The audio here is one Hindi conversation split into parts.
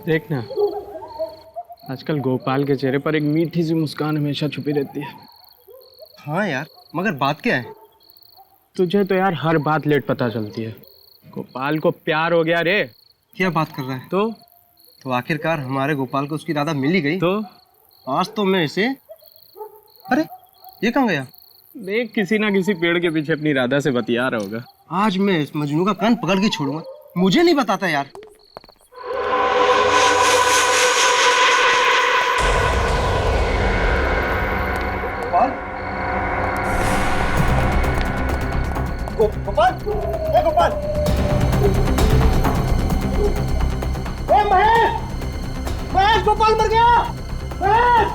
देखना, आजकल गोपाल के चेहरे पर एक मीठी सी मुस्कान हमेशा छुपी रहती है। हाँ यार, मगर बात क्या है? तुझे तो यार हर बात लेट पता चलती है। गोपाल को प्यार हो गया रे। क्या बात कर रहा है? तो आखिरकार हमारे गोपाल को उसकी राधा मिल ही गई। तो आज तो मैं इसे, अरे ये कहाँ गया? देख, किसी ना किसी पेड़ के पीछे अपनी राधा से बतिया रहा होगा। आज मैं इस मजनू का कान पकड़ के छोड़ूंगा। मुझे नहीं बताता यार। गोपाल, गोपाल, गोपाल, महेश, महेश, गोपाल मर गया। महेश,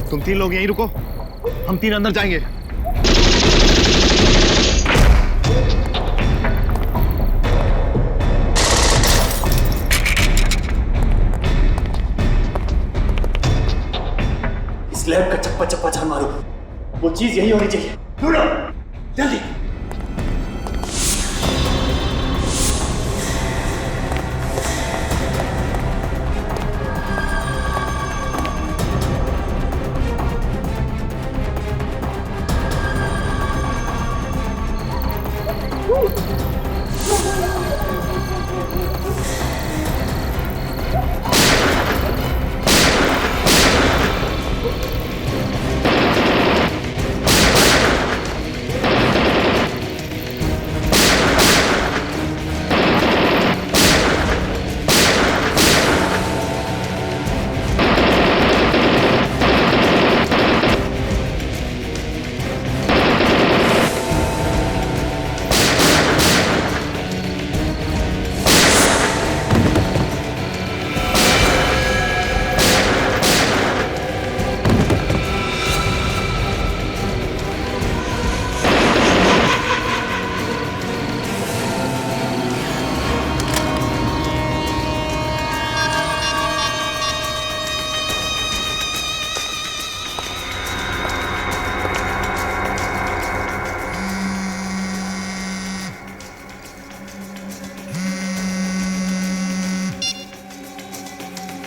तुम तीन लोग यहीं रुको, हम तीन अंदर जाएंगे। इस लैब का चप्पा चप्पा छान मारो, वो चीज यही होनी चाहिए। ढूंढो जल्दी।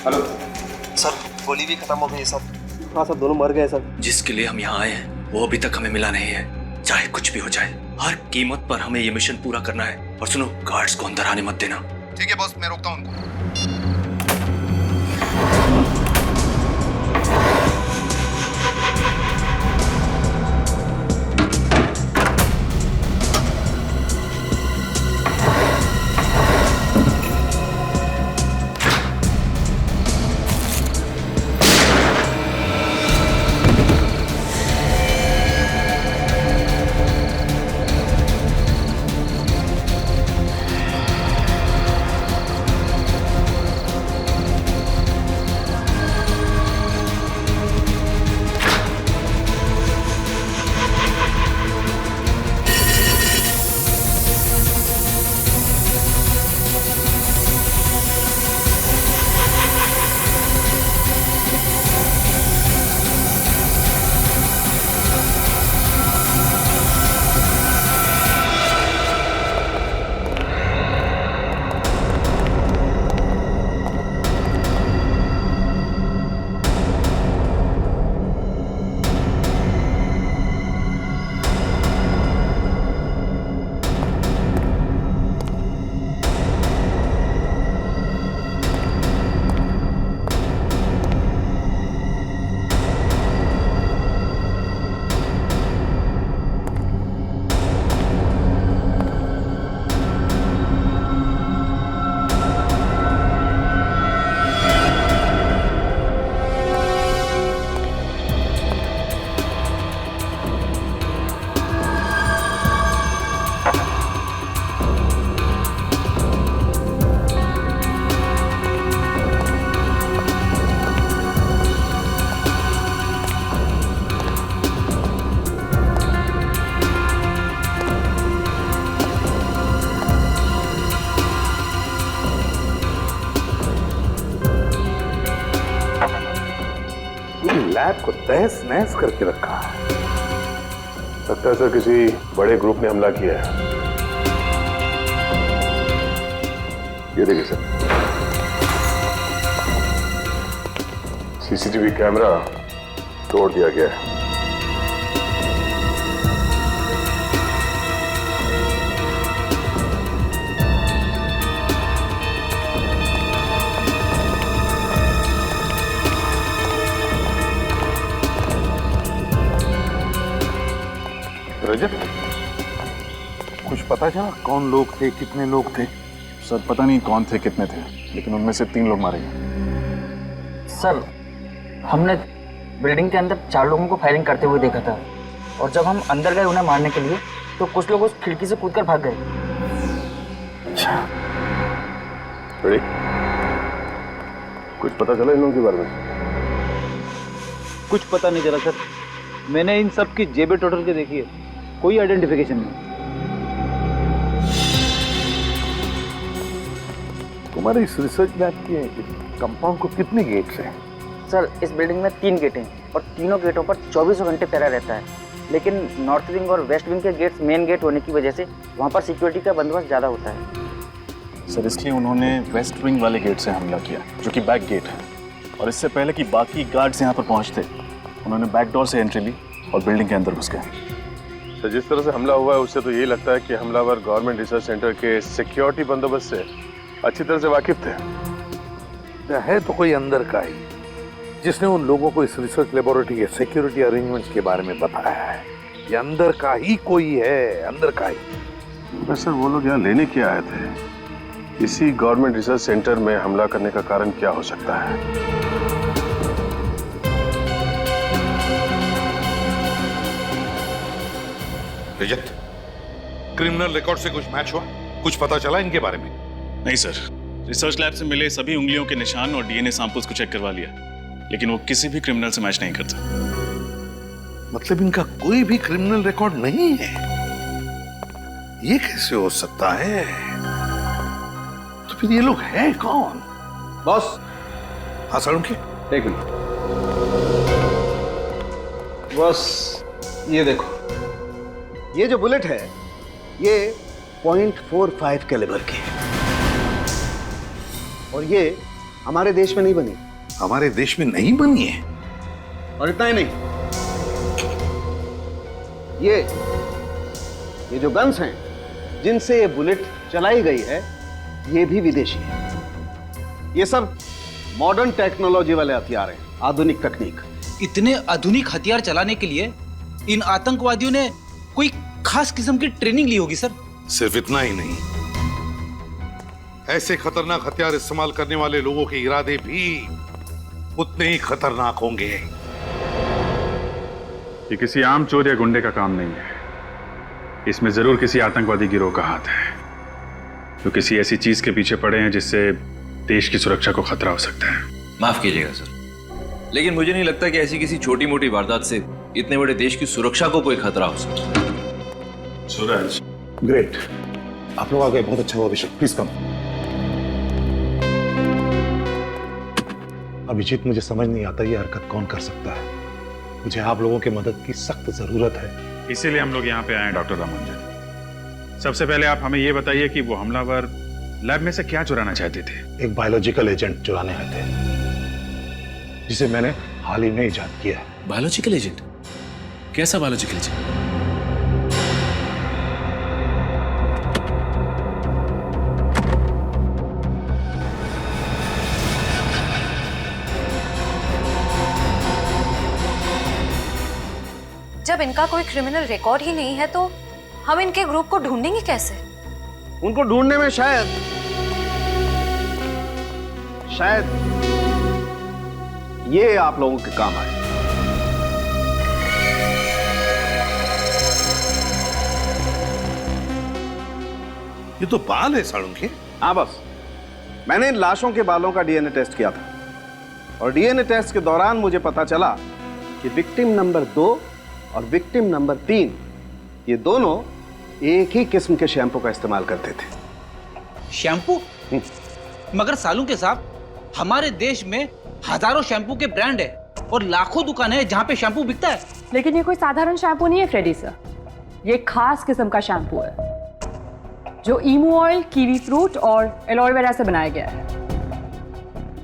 हेलो सर, गोली भी खत्म हो गई है सर। हाँ सर, दोनों मर गए सर। जिसके लिए हम यहाँ आए हैं वो अभी तक हमें मिला नहीं है। चाहे कुछ भी हो जाए, हर कीमत पर हमें ये मिशन पूरा करना है। और सुनो, गार्ड्स को अंदर आने मत देना। ठीक है बॉस, मैं रोकता हूँ उनको। तहस नहस करके रखा है। लगता है सर किसी बड़े ग्रुप ने हमला किया है। ये देखिए सर, सीसीटीवी कैमरा तोड़ दिया गया है। रजत, कुछ पता चला कौन लोग थे, कितने लोग थे? सर पता नहीं कौन थे, कितने थे, लेकिन उनमें से 3 लोग मारे गए। सर, हमने बिल्डिंग के अंदर 4 लोगों को फायरिंग करते हुए देखा था, और जब हम अंदर गए उन्हें मारने के लिए तो कुछ लोग उस खिड़की से कूदकर भाग गए। अच्छा, बड़ी कुछ पता चला इन लोगों के बारे में? कुछ पता नहीं चला सर। मैंने इन सब की जेबें टोटल के देखी है, कोई आइडेंटिफिकेशन नहीं। तुम्हारे इस रिसर्च लैब के कंपाउंड को कितने गेट्स हैं? सर, इस बिल्डिंग में 3 गेट हैं और तीनों गेटों पर 24 घंटे पहरा रहता है, लेकिन नॉर्थ विंग और वेस्ट विंग के गेट्स मेन गेट होने की वजह से वहाँ पर सिक्योरिटी का बंदोबस्त ज़्यादा होता है। सर इसलिए उन्होंने वेस्ट विंग वाले गेट से हमला किया, जो कि बैक गेट है, और इससे पहले कि बाकी गार्ड्स यहाँ पर पहुँचते उन्होंने बैक डोर से एंट्री ली और बिल्डिंग के अंदर घुस गए। सर, जिस तरह से हमला हुआ है उससे तो यही लगता है कि हमलावर गवर्नमेंट रिसर्च सेंटर के सिक्योरिटी बंदोबस्त से अच्छी तरह से वाकिफ थे। है तो कोई अंदर का ही जिसने उन लोगों को इस रिसर्च लेबोरेटरी के सिक्योरिटी अरेंजमेंट्स के बारे में बताया है। ये अंदर का ही कोई है, अंदर का ही। सर, वो लोग यहाँ लेने क्या आए थे? इसी गवर्नमेंट रिसर्च सेंटर में हमला करने का कारण क्या हो सकता है? रजत, क्रिमिनल रिकॉर्ड से कुछ मैच हुआ? कुछ पता चला इनके बारे में? नहीं सर, रिसर्च लैब से मिले सभी उंगलियों के निशान और डीएनए सैंपल्स को चेक करवा लिया, लेकिन वो किसी भी क्रिमिनल से मैच नहीं करता। मतलब इनका कोई भी क्रिमिनल रिकॉर्ड नहीं है? ये कैसे हो सकता है? तो फिर ये लोग हैं कौन? बॉस, हाँ सालुंखे, एक मिनट। बॉस, ये देखो, ये जो बुलेट है ये .45 कैलिबर की है, और ये हमारे देश में नहीं बनी। हमारे देश में नहीं बनी है? और इतना ही नहीं, ये जो गन्स हैं जिनसे ये बुलेट चलाई गई है ये भी विदेशी है। ये सब मॉडर्न टेक्नोलॉजी वाले हथियार हैं, आधुनिक तकनीक। इतने आधुनिक हथियार चलाने के लिए इन आतंकवादियों ने कोई खास किस्म की ट्रेनिंग ली होगी सर। सिर्फ इतना ही नहीं, ऐसे खतरनाक हथियार इस्तेमाल करने वाले लोगों के इरादे भी उतने ही खतरनाक होंगे। ये किसी आम चोर या गुंडे का काम नहीं है, इसमें जरूर किसी आतंकवादी गिरोह का हाथ है, जो किसी ऐसी चीज के पीछे पड़े हैं जिससे देश की सुरक्षा को खतरा हो सकता है। माफ कीजिएगा सर, लेकिन मुझे नहीं लगता कि ऐसी किसी छोटी मोटी वारदात से इतने बड़े देश की सुरक्षा को कोई खतरा हो सकता है। सूरज, ग्रेट, आप लोग आ गए, बहुत अच्छा हुआ। अभिषेक, प्लीज कम। अभिजीत, मुझे समझ नहीं आता ये हरकत कौन कर सकता है। मुझे आप लोगों की मदद की सख्त जरूरत है। इसीलिए हम लोग यहाँ पे आए हैं डॉक्टर रामानुजन। सबसे पहले आप हमें ये बताइए कि वो हमलावर लैब में से क्या चुराना चाहते थे? एक बायोलॉजिकल एजेंट चुराने आए थे, जिसे मैंने हाल ही में इजाद किया है। Biological agent? कैसा बायोलॉजिकल एजेंट? जब इनका कोई क्रिमिनल रिकॉर्ड ही नहीं है तो हम इनके ग्रुप को ढूंढेंगे कैसे? उनको ढूंढने में शायद ये आप लोगों के काम आए। ये तो बाल है सालुंखे। हाँ बस, मैंने इन लाशों के बालों का डीएनए टेस्ट किया था, और डीएनए टेस्ट के दौरान मुझे पता चला कि विक्टिम नंबर 2 और विक्टिम नंबर 3 ये दोनों एक ही किस्म के शैम्पू का इस्तेमाल करते थे। शैम्पू? मगर सालुंखे साहब, हमारे देश में हजारों शैम्पू के ब्रांड है, और लाखों दुकानें हैं जहाँ पे शैम्पू बिकता है। लेकिन ये कोई साधारण शैम्पू नहीं है फ्रेडी सर, ये खास किस्म का शैम्पू है जो ईमू ऑयल, कीवी फ्रूट और एलोवेरा से बनाया गया है।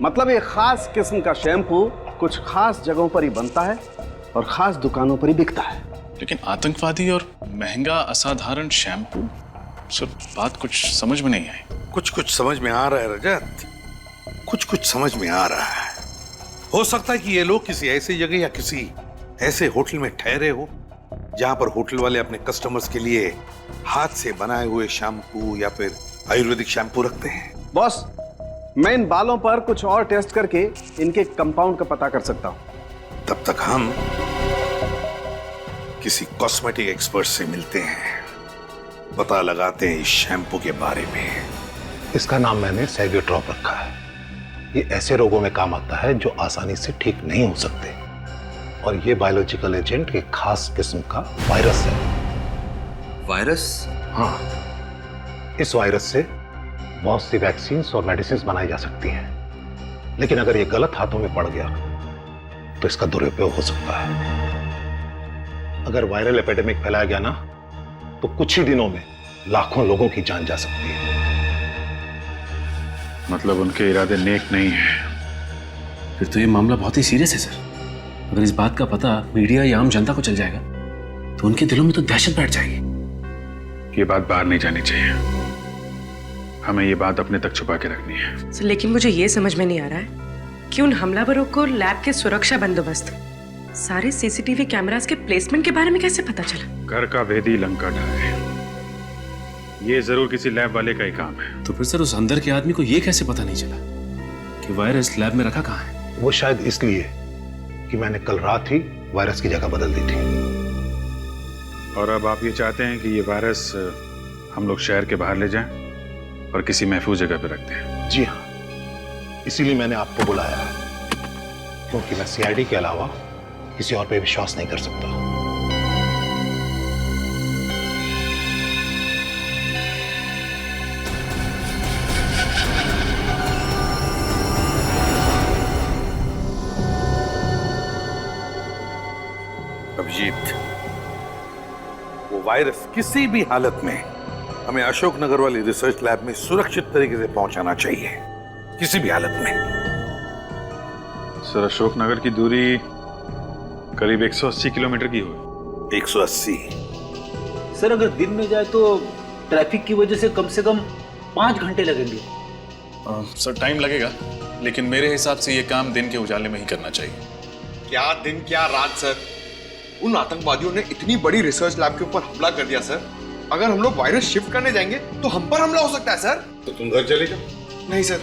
मतलब ये खास किस्म का शैम्पू कुछ खास जगहों पर ही बनता है और खास दुकानों पर ही बिकता है। लेकिन आतंकवादी और महंगा असाधारण शैम्पू, सर बात कुछ समझ में नहीं आई। कुछ कुछ समझ में आ रहा है रजत, कुछ कुछ समझ में आ रहा है। हो सकता है कि ये लोग किसी ऐसी जगह या किसी ऐसे होटल में ठहरे हो जहां पर होटल वाले अपने कस्टमर्स के लिए हाथ से बनाए हुए शैम्पू या फिर आयुर्वेदिक शैम्पू रखते हैं। बॉस, मैं इन बालों पर कुछ और टेस्ट करके इनके कंपाउंड का पता कर सकता हूं। तब तक हम किसी कॉस्मेटिक एक्सपर्ट से मिलते हैं, पता लगाते हैं इस शैम्पू के बारे में। इसका नाम मैंने सेवियोट्रॉप रखा है। ये ऐसे रोगों में काम आता है जो आसानी से ठीक नहीं हो सकते, और ये बायोलॉजिकल एजेंट एक खास किस्म का वायरस है। वायरस? हाँ, इस वायरस से बहुत सी वैक्सीन और मेडिसिन बनाई जा सकती हैं, लेकिन अगर ये गलत हाथों में पड़ गया तो इसका दुरुपयोग हो सकता है। अगर वायरल एपिडेमिक फैलाया गया ना, तो कुछ ही दिनों में लाखों लोगों की जान जा सकती है। मतलब उनके इरादे नेक नहीं है। फिर तो ये मामला बहुत ही सीरियस है सर। अगर इस बात का पता मीडिया या आम जनता को चल जाएगा तो उनके दिलों में तो दहशत बैठ जाएगी। ये बात बाहर नहीं जानी चाहिए, हमें ये बात अपने तक छुपा के रखनी है। सर, लेकिन मुझे ये समझ में नहीं आ रहा है कि उन हमलावरों को लैब के सुरक्षा बंदोबस्त, सारे सीसीटीवी कैमरास के प्लेसमेंट के बारे में कैसे पता चला? घर का भेदी लंका ढाए, ये जरूर किसी लैब वाले का ही काम है। तो फिर सर उस अंदर के आदमी को ये कैसे पता नहीं चला कि वायरस लैब में रखा कहाँ है? वो शायद इसलिए कि मैंने कल रात ही वायरस की जगह बदल दी थी। और अब आप ये चाहते हैं कि ये वायरस हम लोग शहर के बाहर ले जाएं और किसी महफूज जगह पे रखते हैं? जी हाँ, इसीलिए मैंने आपको बुलाया है, क्योंकि मैं सीआईडी के अलावा किसी और पे विश्वास नहीं कर सकता। अभिजीत, वो वायरस किसी भी हालत में हमें अशोकनगर वाली रिसर्च लैब में सुरक्षित तरीके से पहुंचाना चाहिए, किसी भी हालत में। सर, अशोकनगर की दूरी करीब 180 किलोमीटर की हुई। 180? सर, अगर दिन में जाए तो ट्रैफिक की वजह से कम 5 घंटे लगेंगे। सर टाइम लगेगा, लेकिन मेरे हिसाब से ये काम दिन के उजाले में ही करना चाहिए। क्या दिन क्या रात सर, उन आतंकवादियों ने इतनी बड़ी रिसर्च लैब के ऊपर हमला कर दिया सर। अगर हम लोग वायरस शिफ्ट करने जाएंगे तो हम पर हमला हो सकता है सर। तो तुम घर चले जाओ। नहीं सर।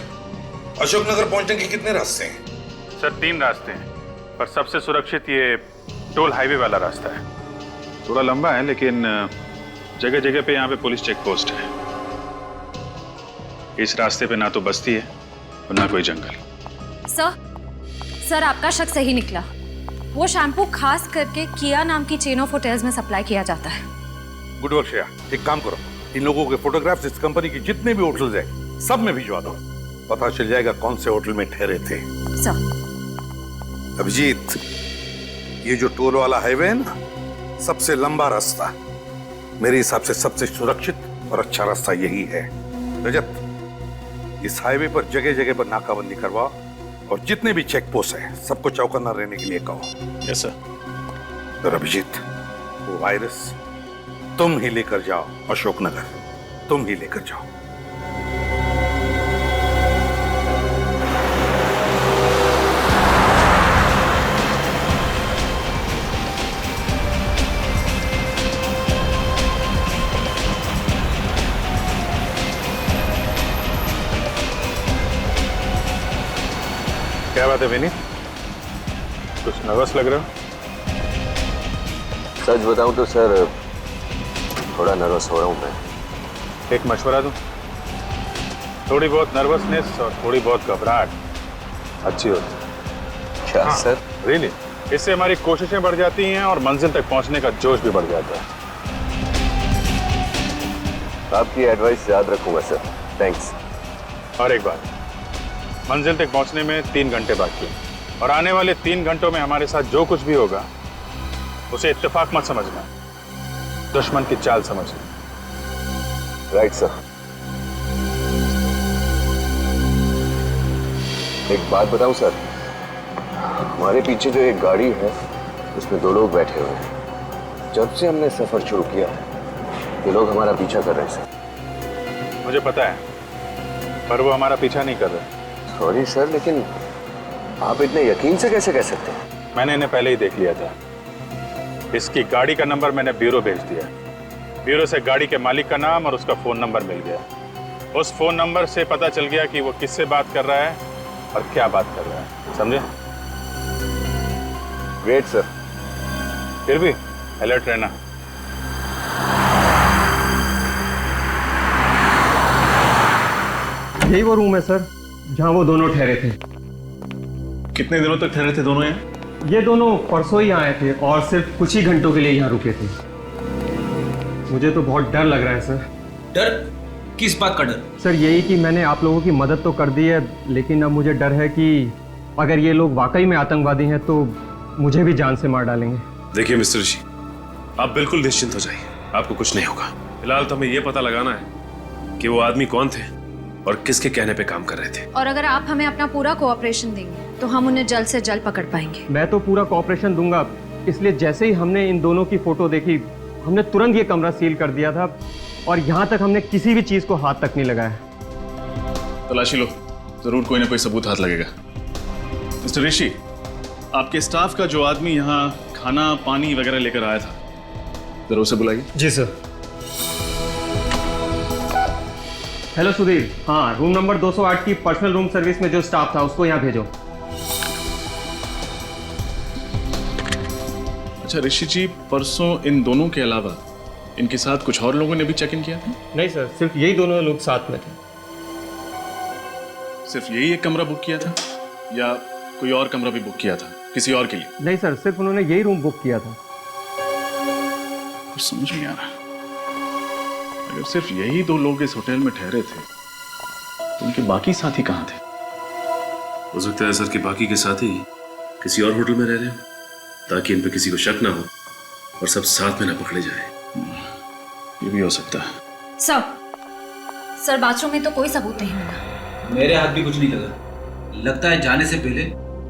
अशोकनगर पहुंचने के कितने रास्ते हैं? सर 3 रास्ते हैं, पर सबसे सुरक्षित ये टोल हाईवे वाला रास्ता है। थोड़ा लंबा है, लेकिन जगह जगह पे यहाँ पे पुलिस चेक पोस्ट है। इस रास्ते पे ना तो बस्ती है और ना कोई जंगल। सर आपका शक सही निकला। वो शैम्पू खास करके किया नाम की चेन ऑफ होटल्स में सप्लाई किया जाता है। गुड वर्क श्रेया, एक काम करो, इन लोगों के फोटोग्राफ्स इस कंपनी की जितने भी होटल्स हैं सब में भिजवा दो, पता चल जाएगा कौन से होटल में ठहरे थे। सर। अभिजीत, ये जो टोल वाला हाईवे है ना, सबसे लंबा रास्ता, मेरे हिसाब से सबसे सुरक्षित और अच्छा रास्ता यही है। रजत, इस हाईवे पर जगह जगह पर नाकाबंदी करवाओ और जितने भी चेक पोस्ट है सबको चौकन्ना रहने के लिए कहो। Yes sir. और अभिजीत, वो वायरस तुम ही लेकर जाओ अशोकनगर, तुम ही लेकर जाओ। क्या बात है विनीत, कुछ नर्वस लग रहे हो? सच बताऊं तो सर थोड़ा नर्वस हो रहा हूं मैं। एक मशवरा दूं? थोड़ी बहुत नर्वसनेस और थोड़ी बहुत घबराहट अच्छी होती है। क्या सर? रियली, इससे हमारी कोशिशें बढ़ जाती हैं और मंजिल तक पहुंचने का जोश भी बढ़ जाता है। आपकी एडवाइस याद रखूंगा सर, थैंक्स। और एक बात, मंजिल तक पहुंचने में 3 घंटे बाकी हैं। और आने वाले 3 घंटों में हमारे साथ जो कुछ भी होगा उसे इत्तेफाक मत समझना, दुश्मन की चाल समझना। Right sir. एक बात बताऊं सर, हमारे पीछे जो एक गाड़ी है उसमें 2 लोग बैठे हुए हैं। जब से हमने सफर शुरू किया है ये लोग हमारा पीछा कर रहे हैं सर। मुझे पता है, पर वो हमारा पीछा नहीं कर रहे। सॉरी सर, लेकिन आप इतने यकीन से कैसे कह सकते हैं? मैंने इन्हें पहले ही देख लिया था। इसकी गाड़ी का नंबर मैंने ब्यूरो भेज दिया। ब्यूरो से गाड़ी के मालिक का नाम और उसका फोन नंबर मिल गया। उस फोन नंबर से पता चल गया कि वो किससे बात कर रहा है और क्या बात कर रहा है, समझे? Great sir. फिर भी अलर्ट रहना। यही वो रूम है सर जहाँ वो दोनों ठहरे थे। कितने दिनों तक ठहरे थे दोनों यहाँ? ये दोनों परसों ही आए थे और सिर्फ कुछ ही घंटों के लिए यहाँ रुके थे। मुझे तो बहुत डर लग रहा है सर। डर? किस बात का डर? सर यही कि मैंने आप लोगों की मदद तो कर दी है, लेकिन अब मुझे डर है कि अगर ये लोग वाकई में आतंकवादी हैं तो मुझे भी जान से मार डालेंगे। देखिए मिस्टर ऋषि, आप बिल्कुल निश्चिंत हो जाइए, आपको कुछ नहीं होगा। फिलहाल तो हमें ये पता लगाना है कि वो आदमी कौन थे और किसके कहने पे काम कर रहे थे। और अगर आप हमें अपना पूरा कोऑपरेशन देंगे तो हम उन्हें जल्द से जल्द पकड़ पाएंगे। मैं तो पूरा कोऑपरेशन दूंगा, इसलिए जैसे ही हमने इन दोनों की फोटो देखी हमने तुरंत ये कमरा सील कर दिया था और यहाँ तक हमने किसी भी चीज को हाथ तक नहीं लगाया। तलाशी लो, जरूर कोई ना कोई सबूत हाथ लगेगा। मिस्टर ऋषि, आपके स्टाफ का जो आदमी यहाँ खाना पानी वगैरह लेकर आया था, जरा उसे बुलाइए। जी सर। हेलो सुधीर, हाँ रूम नंबर 208 की पर्सनल रूम सर्विस में जो स्टाफ था उसको यहाँ भेजो। अच्छा ऋषि जी, परसों इन दोनों के अलावा इनके साथ कुछ और लोगों ने भी चेक इन किया था? नहीं सर, सिर्फ यही दोनों लोग साथ में थे। सिर्फ यही एक कमरा बुक किया था या कोई और कमरा भी बुक किया था किसी और के लिए? नहीं सर, सिर्फ उन्होंने यही रूम बुक किया था। कुछ समझ नहीं आ रहा। अगर सिर्फ यही 2 लोग इस होटल में ठहरे थे तो उनके बाकी साथी कहाँ थे? हो सकता है सर कि बाकी के साथी किसी और होटल में रह रहे हो ताकि इन पे किसी को शक ना हो और सब साथ में ना पकड़े जाए। ये भी हो सकता है। सर बाथरूम में तो कोई सबूत नहीं मिला। मेरे हाथ भी कुछ नहीं लगा। लगता है जाने से पहले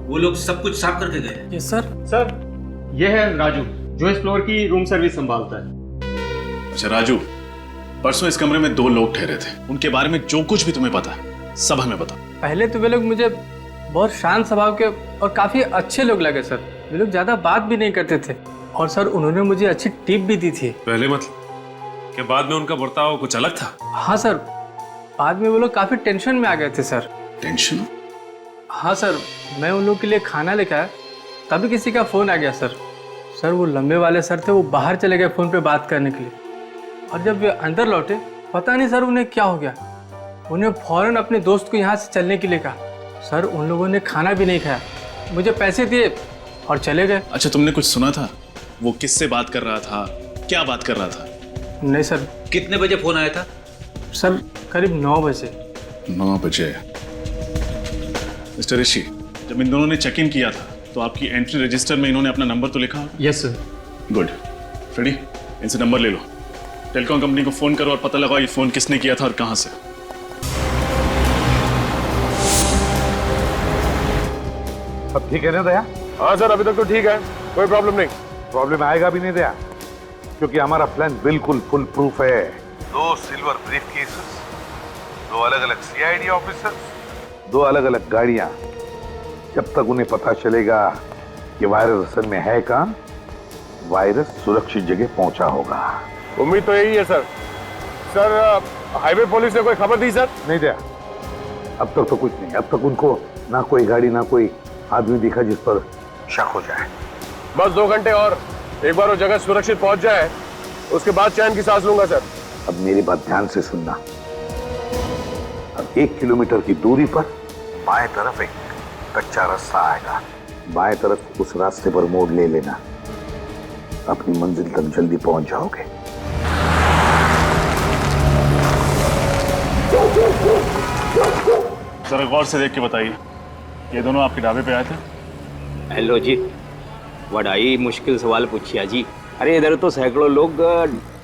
वो लोग सब कुछ साफ करके गए। Yes sir. सर ये है राजू जो इस फ्लोर की रूम सर्विस संभालता है। अच्छा राजू, परसों इस कमरे में 2 लोग ठहरे थे, उनके बारे में जो कुछ भी तुम्हें पता है सब हमें बता। पहले तो वे लोग मुझे बहुत शांत स्वभाव के और काफी अच्छे लोग लगे सर। वे लोग ज्यादा बात भी नहीं करते थे और सर उन्होंने मुझे अच्छी टिप भी दी थी। पहले मतलब कि बाद में उनका बर्ताव कुछ अलग था? हाँ सर, बाद में वो लोग काफी टेंशन में आ गए थे सर। टेंशन? हाँ सर, मैं उन लोग के लिए खाना लेकर आया तभी किसी का फोन आ गया सर। सर वो लंबे वाले सर थे, वो बाहर चले गए फोन पे बात करने के लिए और जब वे अंदर लौटे पता नहीं सर उन्हें क्या हो गया। उन्हें फौरन अपने दोस्त को यहाँ से चलने के लिए कहा। सर उन लोगों ने खाना भी नहीं खाया, मुझे पैसे दिए और चले गए। अच्छा तुमने कुछ सुना था? वो किससे बात कर रहा था, क्या बात कर रहा था? नहीं सर। कितने बजे फोन आया था? सर करीब 9 बजे। 9 बजे। मिस्टर ऋषि, जब इन दोनों ने चेक इन किया था तो आपकी एंट्री रजिस्टर में इन्होंने अपना नंबर तो लिखा होगा? Yes sir. गुड। फ्रेडी, इनसे नंबर ले लो, टेलीकॉम कंपनी को फोन करो और पता लगाओ ये फोन किसने किया था और कहां से। सब ठीक है ना दया? हाँ सर, अभी तक तो ठीक है, कोई प्रॉब्लम नहीं। प्रॉब्लम आएगा भी नहीं दया, क्योंकि हमारा प्लान बिल्कुल फुल प्रूफ है। 2 सिल्वर ब्रीफकेसेस, 2 अलग-अलग सीआईडी ऑफिसर्स, 2 अलग अलग गाड़ियां। जब तक उन्हें पता चलेगा कि वायरस असल में है कहां, वायरस सुरक्षित जगह पहुंचा होगा। उम्मीद तो यही है सर। सर हाईवे पुलिस ने कोई खबर दी सर? नहीं दिया, अब तक तो कुछ नहीं। अब तक उनको ना कोई गाड़ी ना कोई आदमी दिखा जिस पर शक हो जाए। बस 2 घंटे और, एक बार वो जगह सुरक्षित पहुंच जाए उसके बाद चैन की सांस लूंगा सर। अब मेरी बात ध्यान से सुनना। अब 1 किलोमीटर की दूरी पर बाएं तरफ एक कच्चा रास्ता आएगा, बाएं तरफ उस रास्ते पर मोड़ ले लेना, अपनी मंजिल तक जल्दी पहुंच जाओगे। जरा गौर से देख के बताइए, ये दोनों आपके ढाबे पे आए थे? हेलो जी, बड़ा मुश्किल सवाल पूछिया जी। अरे इधर तो सैकड़ों लोग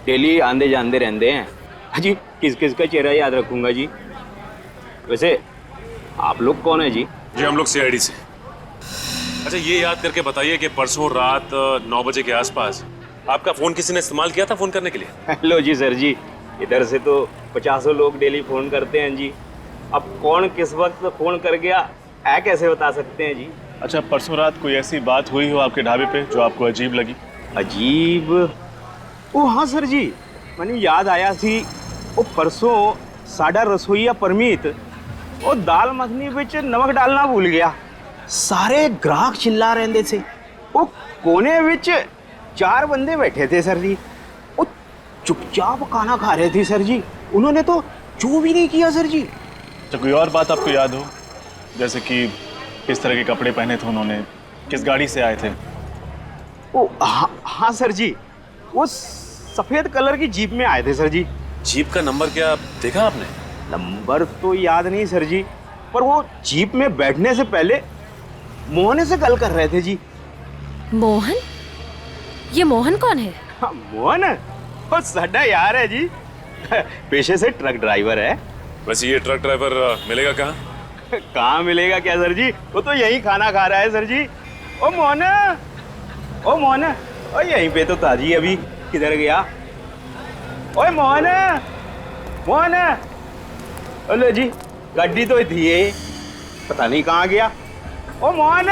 डेली आंदे जांदे रहते हैं जी, किस किस का चेहरा याद रखूंगा जी। वैसे आप लोग कौन है जी? जी हम लोग सीआईडी से। अच्छा ये याद करके बताइए कि परसों रात 9 बजे के आसपास आपका फोन किसी ने इस्तेमाल किया था फोन करने के लिए? हेलो जी सर जी, इधर से तो 50 लोग डेली फोन करते हैं जी। अब कौन किस वक्त फोन कर गया है कैसे बता सकते हैं जी? अच्छा परसों रात कोई ऐसी बात हुई हो आपके ढाबे पे जो आपको अजीब लगी? अजीब? ओ हाँ सर जी, मैंने याद आया थी। वो परसों साडा रसोईया परमीत वो दाल मखनी विच नमक डालना भूल गया। सारे ग्राहक चिल्ला रहे थे। वो कोने विच 4 बंदे बैठे थे सर जी, वो चुपचाप खाना खा रहे थे सर जी। उन्होंने तो चू भी नहीं किया सर जी। तो कोई और बात आपको याद हो, जैसे कि किस तरह के कपड़े पहने थे उन्होंने, किस गाड़ी से आए थे? ओ हाँ सर जी, वो सफेद कलर की जीप में आए थे सर जी। जीप का नंबर क्या देखा आपने? नंबर तो याद नहीं सर जी, पर वो जीप में बैठने से पहले मोहन से गल कर रहे थे जी। मोहन? ये मोहन कौन है? हाँ, मोहन वो साडा यार है जी, पेशे से ट्रक ड्राइवर है। वैसे ये ट्रक ड्राइवर मिलेगा कहाँ? कहाँ मिलेगा क्या सर जी, वो तो यही खाना खा रहा है सर जी। ओ मोहन, ओ मोहन, ओ यहीं पे तो था जी, अभी किधर गया? ओए मोहन, मोहन, हेलो जी, गाड़ी तो थी ये, पता नहीं कहाँ गया। ओ मोहन,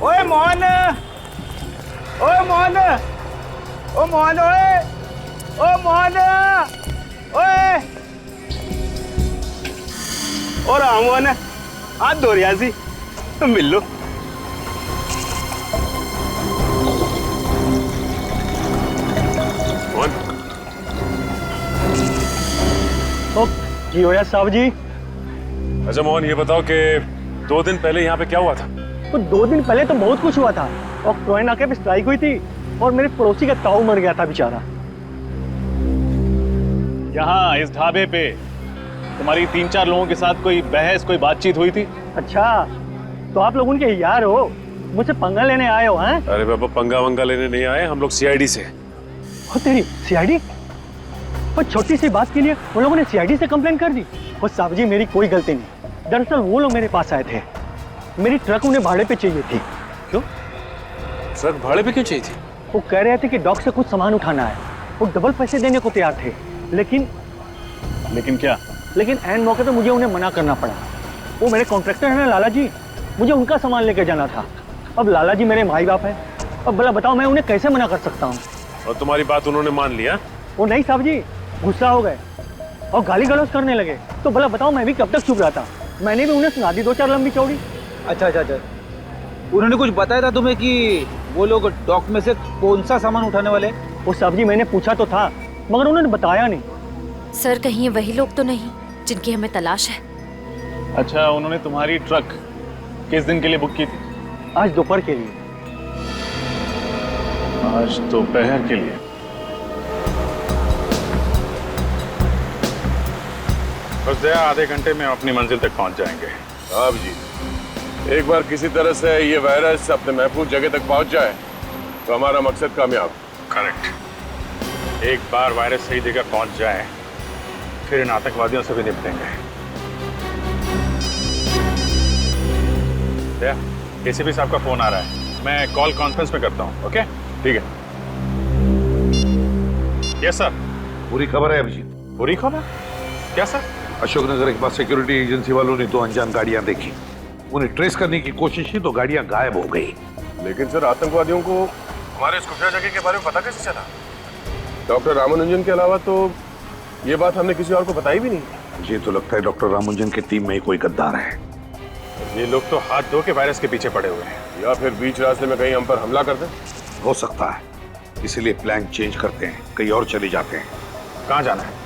ओए मोहन, ओए मोहन, ओ मोहन, ओए, ओ मोहन, ओए, और मोहन हाथ धो रहा सी, मिल लो। जी होया साहब जी। अच्छा मोहन ये बताओ कि 2 दिन पहले यहाँ पे क्या हुआ था? तो 2 दिन पहले तो बहुत कुछ हुआ था, और ट्रेन आके पे स्ट्राइक हुई थी और मेरे पड़ोसी का ताऊ मर गया था बेचारा। यहाँ इस ढाबे पे तुम्हारी 3-4 लोगों के साथ कोई बहस, कोई बातचीत हुई थी? अच्छा तो आप लोग उनके यार हो, मुझसे पंगा लेने आए हो? हैं? अरे बाबा पंगा वंगा लेने नहीं आए, हम लोग सीआईडी से। हो तेरी सीआईडी? और छोटी सी बात के लिए उन लोगों ने सीआईडी से कंप्लेन कर दी? और साहब जी मेरी कोई गलती नहीं, दरअसल वो लोग मेरे पास आए थे, मेरी ट्रक उन्हें भाड़े पे चाहिए थी। क्यों? ट्रक भाड़े पे क्यों चाहिए थी? वो कह रहे थे कि डॉक से कुछ सामान उठाना है, वो डबल पैसे देने को तैयार थे, लेकिन क्या? लेकिन एंड मौके पे मुझे उन्हें मना करना पड़ा। वो मेरे कॉन्ट्रैक्टर हैं ना लाला जी, मुझे उनका सामान लेकर जाना था। अब लाला जी मेरे माई बाप हैं, अब भला बताओ मैं उन्हें कैसे मना कर सकता हूँ? और तुम्हारी बात उन्होंने मान लिया? वो नहीं साहब जी, गुस्सा हो गए और गाली गलौज करने लगे। तो भला बताओ मैं भी कब तक चुप रहा था? मैंने भी उन्हें सुना दी 2-4 लंबी चौड़ी। अच्छा, उन्होंने कुछ बताया था तुम्हें कि वो लोग डॉक में से कौन सा सामान उठाने वाले? वो साहब जी मैंने पूछा तो था, मगर उन्होंने बताया नहीं। सर कहीं ये वही लोग तो नहीं जिनकी हमें तलाश है? अच्छा उन्होंने तुम्हारी ट्रक किस दिन के लिए बुक की थी? आज दोपहर के लिए। आज दोपहर के लिए? बस दया आधे घंटे में अपनी मंजिल तक पहुंच जाएंगे। साहब जी एक बार किसी तरह से ये वायरस अपने महफूज जगह तक पहुंच जाए तो हमारा मकसद कामयाब। करेक्ट। एक बार वायरस सही जगह पहुंच जाए फिर इन आतंकवादियों से भी निपटेंगे। दया एसीपी साहब का फोन आ रहा है, मैं कॉल कॉन्फ्रेंस में करता हूँ। ओके ठीक है। Yes sir. बुरी खबर है अभिजीत। बुरी खबर? क्या सर? अशोकनगर के पास सिक्योरिटी एजेंसी वालों ने 2 अनजान गाड़ियां देखी, उन्हें ट्रेस करने की कोशिश की तो गाड़ियां गायब हो गई। लेकिन सर आतंकवादियों को हमारे इस खुफिया जगह के बारे में पता कैसे चला? डॉक्टर रामानुजन के अलावा तो ये बात हमने किसी और को बताई भी नहीं। मुझे तो लगता है डॉक्टर रामानुजन की टीम में ही कोई गद्दार है। ये लोग तो हाथ धो के वायरस के पीछे पड़े हुए हैं। या फिर बीच रास्ते में कहीं हम पर हमला कर दें। हो सकता है, इसीलिए प्लान चेंज करते हैं, कहीं और चले जाते हैं। कहाँ जाना है?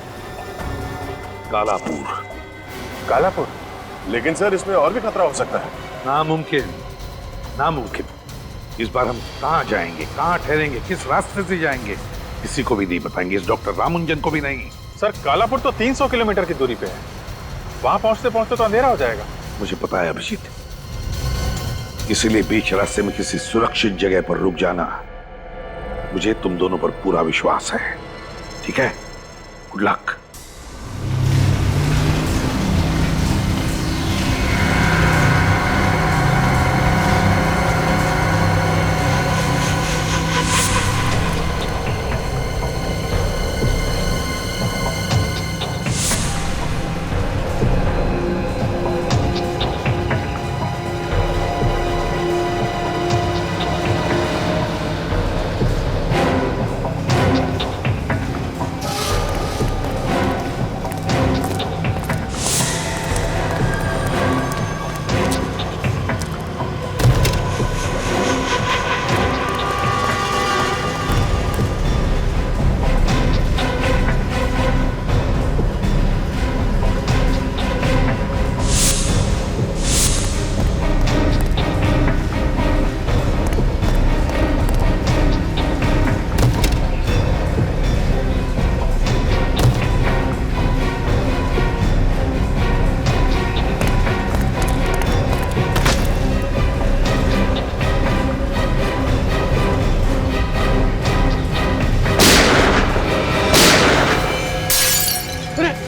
कालापुर। कालापुर? लेकिन सर इसमें और भी खतरा हो सकता है। नामुमकिन, नामुमकिन। इस बार हम कहाँ जाएंगे, कहाँ ठहरेंगे, किस रास्ते से जाएंगे, किसी को भी नहीं बताएंगे, इस डॉक्टर रामानुजन को भी नहीं। सर कालापुर तो 300 किलोमीटर की दूरी पे है, वहां पहुंचते पहुंचते तो अंधेरा हो जाएगा। मुझे पता है अभिजीत, इसीलिए बीच रास्ते में किसी सुरक्षित जगह पर रुक जाना। मुझे तुम दोनों पर पूरा विश्वास है, ठीक है? Good luck.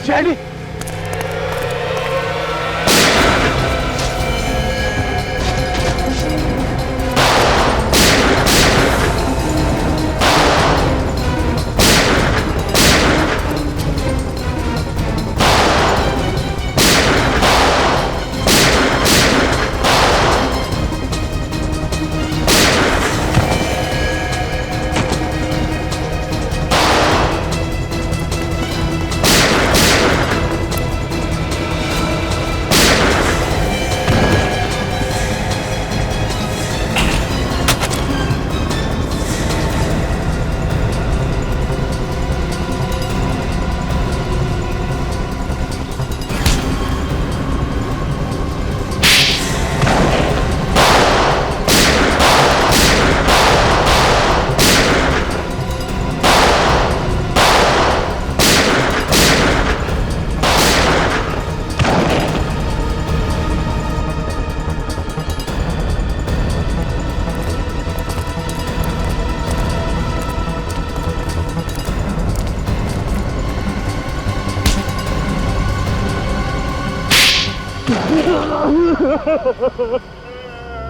डैडी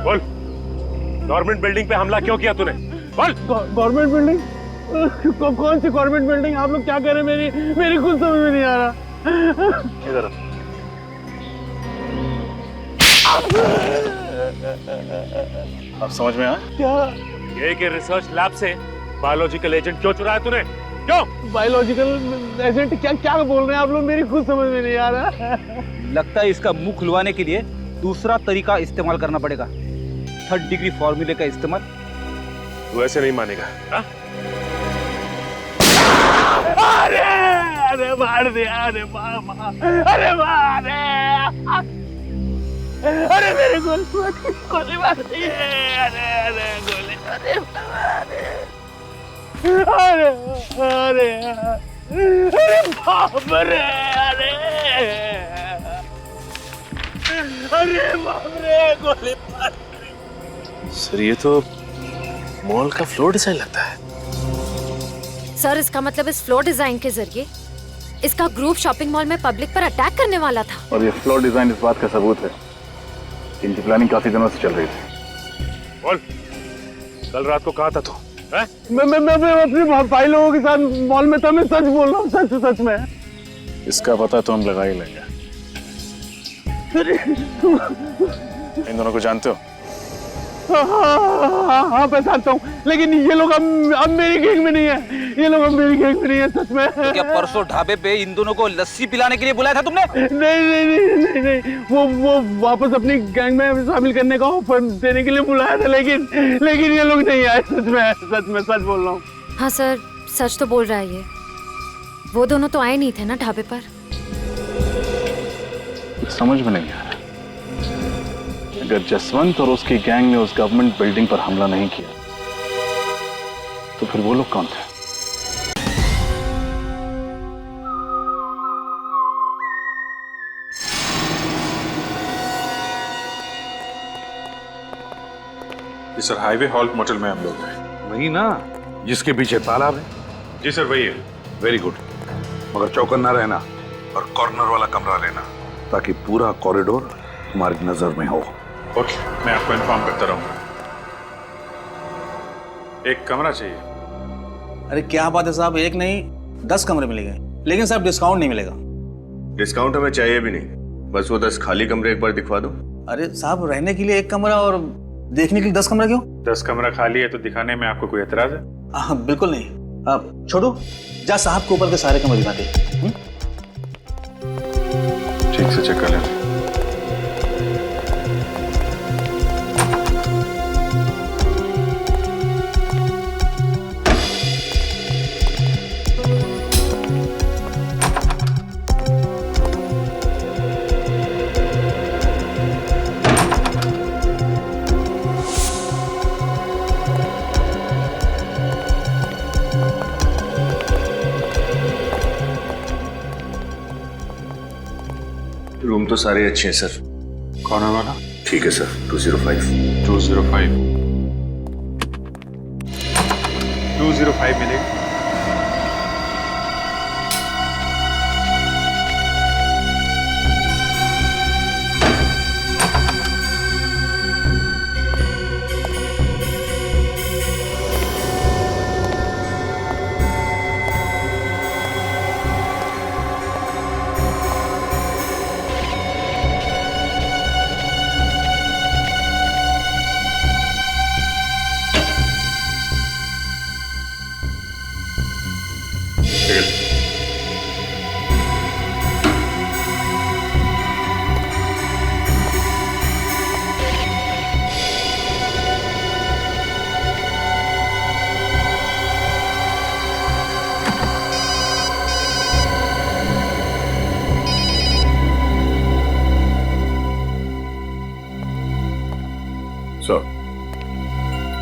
बोल, गवर्नमेंट बिल्डिंग पे हमला क्यों किया तूने? बोल। Government building? कौन सी गवर्नमेंट बिल्डिंग? आप लोग क्या कह रहे हैं? मेरी कुछ समझ में नहीं आ रहा। इधर अब समझ में आया? क्या? ये कि रिसर्च लैब से बायोलॉजिकल एजेंट क्यों चुराया तूने? क्यों? Biological agent? क्या बोल रहे हैं आप लोग? मेरी खुद समझ में नहीं आ रहा। लगता है इसका मुंह खुलवाने के लिए दूसरा तरीका इस्तेमाल करना पड़ेगा, 3rd डिग्री फॉर्मूले का इस्तेमाल। तू ऐसे नहीं मानेगा। हा? अरे अरे मार दिया, अरे मामा, अरे मार, अरे मेरे गोली मार दी, अरे अरे गोली, अरे अरे अरे अरे बाप रे, अरे अरे बाप रे, गोली मार। सर ये तो मॉल का फ्लोर डिजाइन लगता है। सर इसका मतलब इस फ्लोर डिजाइन के जरिए इसका ग्रुप शॉपिंग मॉल में पब्लिक पर अटैक करने वाला था। और ये फ्लोर डिजाइन इस बात का सबूत है कि इनकी प्लानिंग काफी दिनों से चल रही थी। बोल, कल रात को कहाँ था तू? मैं अपने भाई लोगों के साथ मॉल में था। मैं सच बोल रहा हूँ, सच में। इसका पता तो हम लगा ही लेंगे। इन दोनों को जानते हो? हाँ पहचानता हूँ, लेकिन ये लोग अब मेरी गैंग में नहीं है। ये लोग अब मेरी गैंग में नहीं है, सच में। तो क्या परसों ढाबे पे इन दोनों को लस्सी पिलाने के लिए बुलाया था तुमने? नहीं, वो वापस अपनी गैंग में शामिल करने का ऑफर देने के लिए बुलाया था, लेकिन ये लोग नहीं आए। सच बोल रहा हूँ। हाँ सर, सच तो बोल रहा है ये। वो दोनों तो आए नहीं थे ना ढाबे पर। कुछ समझ में नहीं आ रहा। अगर जसवंत और उसकी गैंग ने उस गवर्नमेंट बिल्डिंग पर हमला नहीं किया तो फिर वो लोग कौन थे? सर हाईवे हॉल्ट मोटल में हम लोग हैं। वही ना जिसके पीछे तालाब है? जी सर वही है। वेरी गुड, मगर चौकन्ना रहना और कॉर्नर वाला कमरा लेना ताकि पूरा कॉरिडोर तुम्हारी नजर में हो। ओके, मैं आपको इन्फॉर्म करता रहूंगा। एक कमरा चाहिए। अरे क्या बात है साहब, एक नहीं 10 कमरे मिलेंगे, लेकिन साहब डिस्काउंट नहीं मिलेगा। डिस्काउंट हमें चाहिए भी नहीं, बस वो 10 खाली कमरे एक बार दिखवा दो। अरे साहब रहने के लिए 1 कमरा और देखने के लिए 10 कमरा क्यों? 10 कमरा खाली है तो दिखाने में आपको कोई एतराज है? बिल्कुल नहीं। अब छोड़ो, जा साहब के ऊपर के सारे कमरे दिखाते। ठीक से चेक कर लें। रूम तो सारे अच्छे हैं सर। कौन है वाला? ठीक है सर, 205 मिलेगा।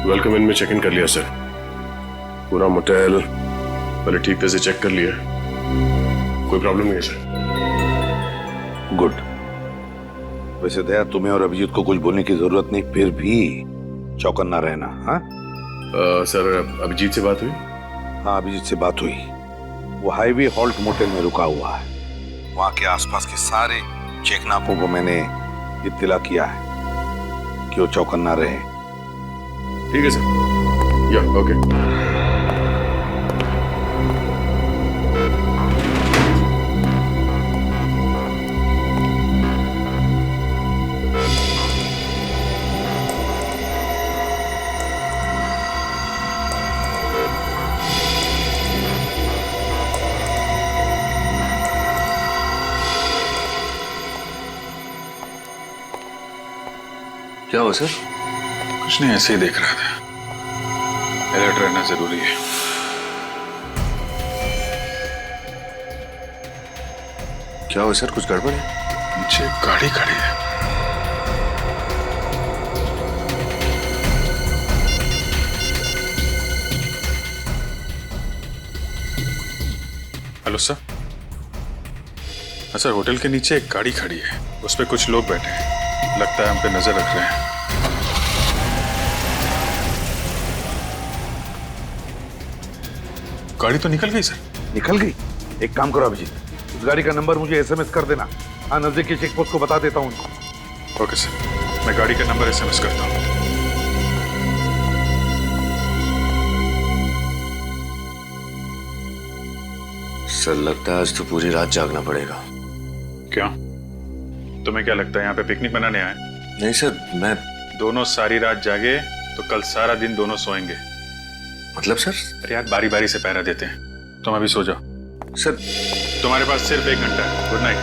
वेलकम इन में चेक इन कर लिया सर। पूरा मोटेल पहले ठीक तरह से चेक कर लिया, कोई प्रॉब्लम नहीं है सर। गुड। वैसे दया, तुम्हें और अभिजीत को कुछ बोलने की जरूरत नहीं, फिर भी चौकन्ना रहना। हाँ सर, अभिजीत से बात हुई? हाँ, अभिजीत से बात हुई। वो हाईवे हॉल्ट मोटेल में रुका हुआ है। वहां के आसपास के सारे चेकनाकों को मैंने इत्तला किया है कि वो चौकन्ना रहे। ठीक है सर। या ओके। क्या हुआ सर? कुछ नहीं, ऐसे ही देख रहा था। अलर्ट रहना जरूरी है। क्या हुआ सर, कुछ गड़बड़ है? नीचे गाड़ी खड़ी है। Hello sir. हाँ सर, होटल के नीचे एक गाड़ी खड़ी है, उस पर कुछ लोग बैठे हैं, लगता है हम पे नजर रख रहे हैं। गाड़ी तो निकल गई सर। निकल गई? एक काम करो अभिजीत, उस गाड़ी का नंबर मुझे एसएमएस कर देना। हाँ, नजदीक के चेक पोस्ट को बता देता हूँ उनको। ओके सर, मैं गाड़ी का नंबर एसएमएस करता हूँ। सर लगता है आज तो पूरी रात जागना पड़ेगा। क्यों? तुम्हें क्या लगता है यहाँ पे पिकनिक मनाने आए? नहीं सर, मैं दोनों सारी रात जागे तो कल सारा दिन दोनों सोएंगे। मतलब सर? अरे यार, बारी बारी से पहरा देते हैं। तुम अभी सो जाओ। सर तुम्हारे पास सिर्फ 1 घंटा है। Good night.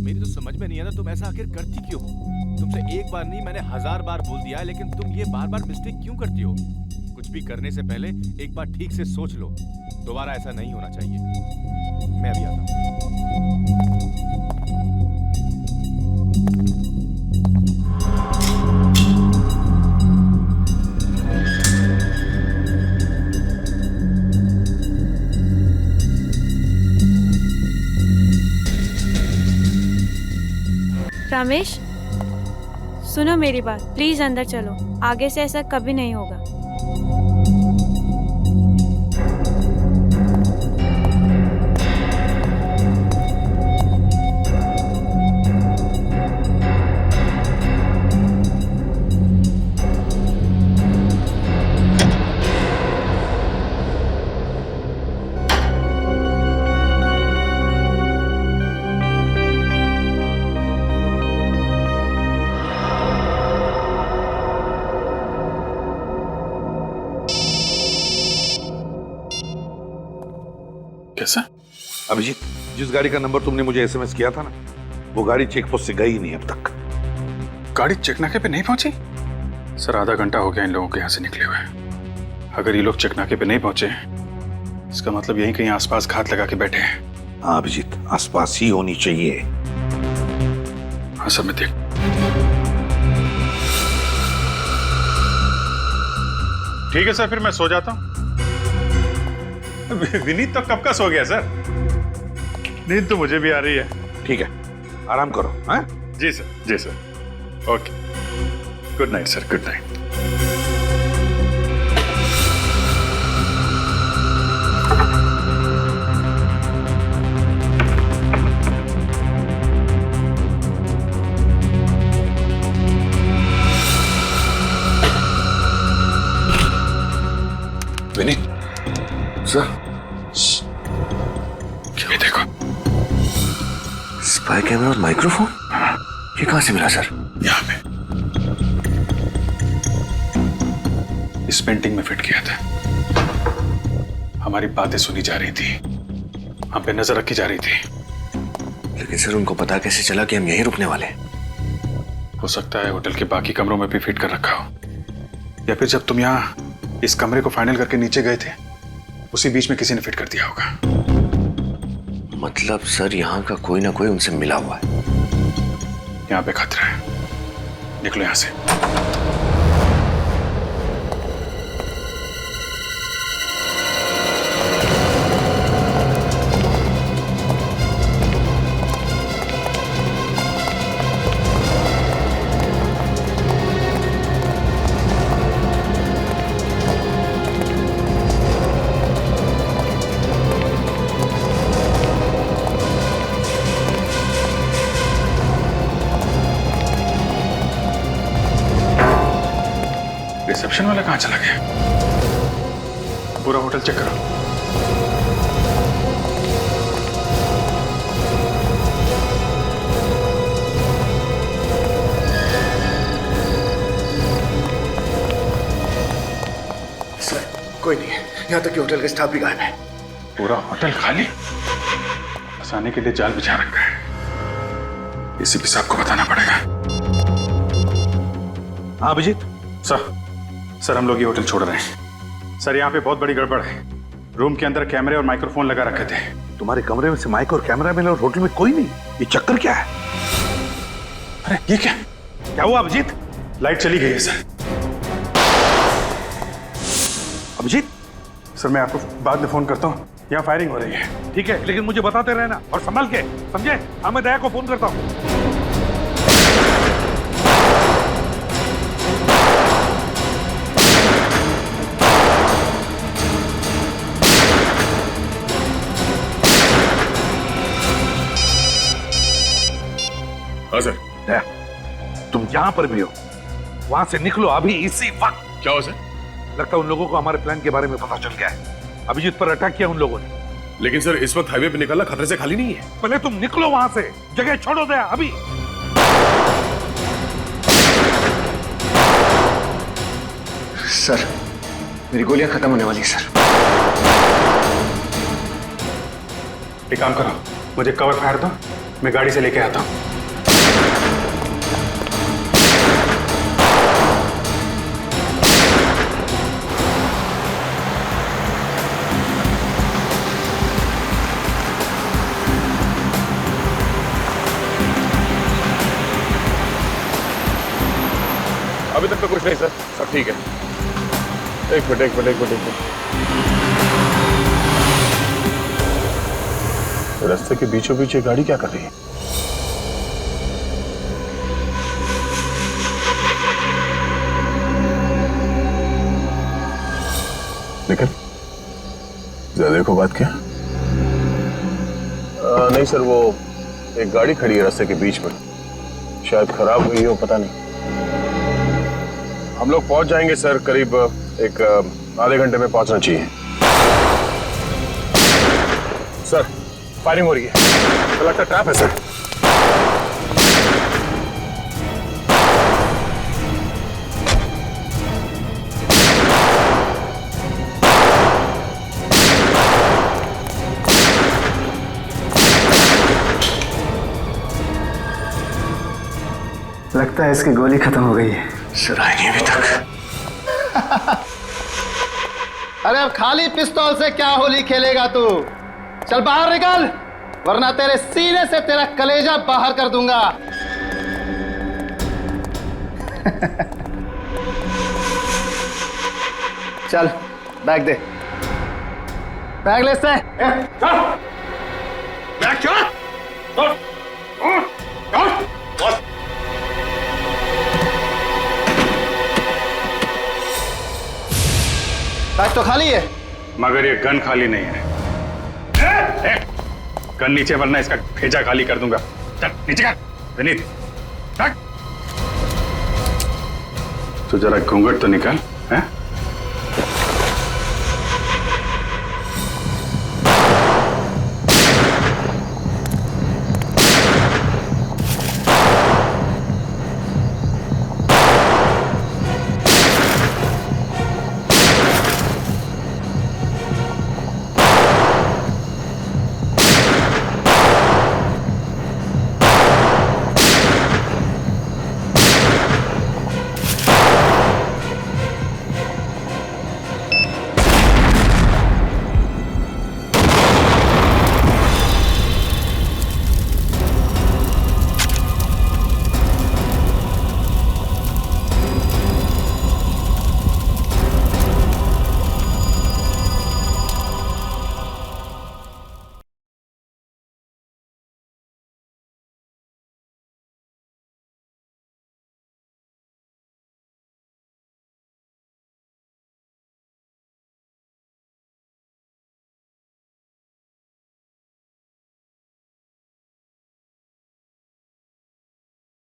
मेरी तो समझ में नहीं आता तुम ऐसा आखिर करती क्यों हो? तुमसे एक बार नहीं, मैंने 1000 बार बोल दिया है, लेकिन तुम ये बार बार मिस्टेक क्यों करती हो? कुछ भी करने से पहले एक बार ठीक से सोच लो। दोबारा ऐसा नहीं होना चाहिए। मैं अभी आता हूँ। कामेश, सुनो मेरी बात, प्लीज अंदर चलो, आगे से ऐसा कभी नहीं होगा। कैसा? अभिजीत, जिस गाड़ी का नंबर तुमने मुझे एसएमएस किया था ना, वो गाड़ी चेक पोस्ट से गई ही नहीं अब तक। गाड़ी चेकनाके पे नहीं पहुंची? सर आधा घंटा हो गया इन लोगों के यहाँ से निकले हुए। अगर ये लोग चेकनाके पे नहीं पहुंचे, इसका मतलब यहीं कहीं आसपास घात लगा के बैठे हैं। हाँ अभिजीत, आसपास ही होनी चाहिए। हाँ सर, मैं देख। ठीक है सर, फिर मैं सो जाता हूँ। विनीत तो कब का सो गया सर, नींद तो मुझे भी आ रही है। ठीक है, आराम करो। हाँ जी सर, जी sir, okay, good night sir, good night. Vineet sir, ये देखो, स्पाई कैमरा और माइक्रोफोन, ये कहां से मिला सर? यहाँ पे इस पेंटिंग में फिट किया था। हमारी बातें सुनी जा रही थी, हम पे नजर रखी जा रही थी। लेकिन सर उनको पता कैसे चला कि हम यहीं रुकने वाले? हो सकता है होटल के बाकी कमरों में भी फिट कर रखा हो, या फिर जब तुम यहाँ इस कमरे को फाइनल करके नीचे गए थे, उसी बीच में किसी ने फिट कर दिया होगा। मतलब सर यहाँ का कोई ना कोई उनसे मिला हुआ है। यहाँ पे खतरा है, निकलो यहाँ से। रिसेप्शन वाला कहां चला गया? पूरा होटल चेक करो। सर कोई नहीं है, यहाँ तक कि होटल का स्टाफ भी गायब है। पूरा होटल खाली? फंसाने के लिए जाल बिछा रखा है। इसी भी साहब को बताना पड़ेगा। हाँ अभिजीत। सर हम लोग ये होटल छोड़ रहे हैं। सर यहाँ पे बहुत बड़ी गड़बड़ है। रूम के अंदर कैमरे और माइक्रोफोन लगा रखे थे। तुम्हारे कमरे में से माइक और कैमरा मिला और होटल में कोई नहीं, ये चक्कर क्या है? अरे ये क्या हुआ अभिजीत? लाइट चली गई है सर। अभिजीत सर मैं आपको बाद में फोन करता हूँ, यहाँ फायरिंग हो रही है। ठीक है, लेकिन मुझे बताते रहना और संभल के, समझे? हाँ मैं दया को फोन करता हूँ। हाँ सर। दया, तुम जहां पर भी हो वहां से निकलो अभी, इसी वक्त। क्या हो सर? लगता है उन लोगों को हमारे प्लान के बारे में पता चल गया है। अभिजीत पर अटैक किया उन लोगों ने। लेकिन सर इस वक्त हाईवे पे निकलना खतरे से खाली नहीं है। पहले तुम निकलो वहां से, जगह छोड़ो दया अभी। सर मेरी गोलियां खत्म होने वाली है सर। एक काम करो, मुझे कवर फायर दो, मैं गाड़ी से लेके आता हूँ। अभी तक तो कुछ नहीं सर, सब ठीक है। एक मिनट। रास्ते के बीचों बीच ये गाड़ी क्या कर रही है? निकल जरा देखो बात क्या। नहीं सर, वो एक गाड़ी खड़ी है रास्ते के बीच में, शायद खराब हुई हो, पता नहीं। हम लोग पहुंच जाएंगे सर, करीब एक आधे घंटे में पहुंचना चाहिए। सर फायरिंग हो रही है, तो लगता है ट्रैप है सर। लगता है इसकी गोली खत्म हो गई है। सर आई नहीं अभी तक। अरे अब खाली पिस्तौल से क्या होली खेलेगा तू? चल बाहर निकल, वरना तेरे सीने से तेरा कलेजा बाहर कर दूंगा। चल बैग दे, बैग ले से। बैग क्या? बैग तो खाली है, मगर ये गन खाली नहीं है। गन नीचे, वरना इसका भेजा खाली कर दूंगा। चल नीचे कर विनीत। तो जरा घूंघट तो निकाल। हैं?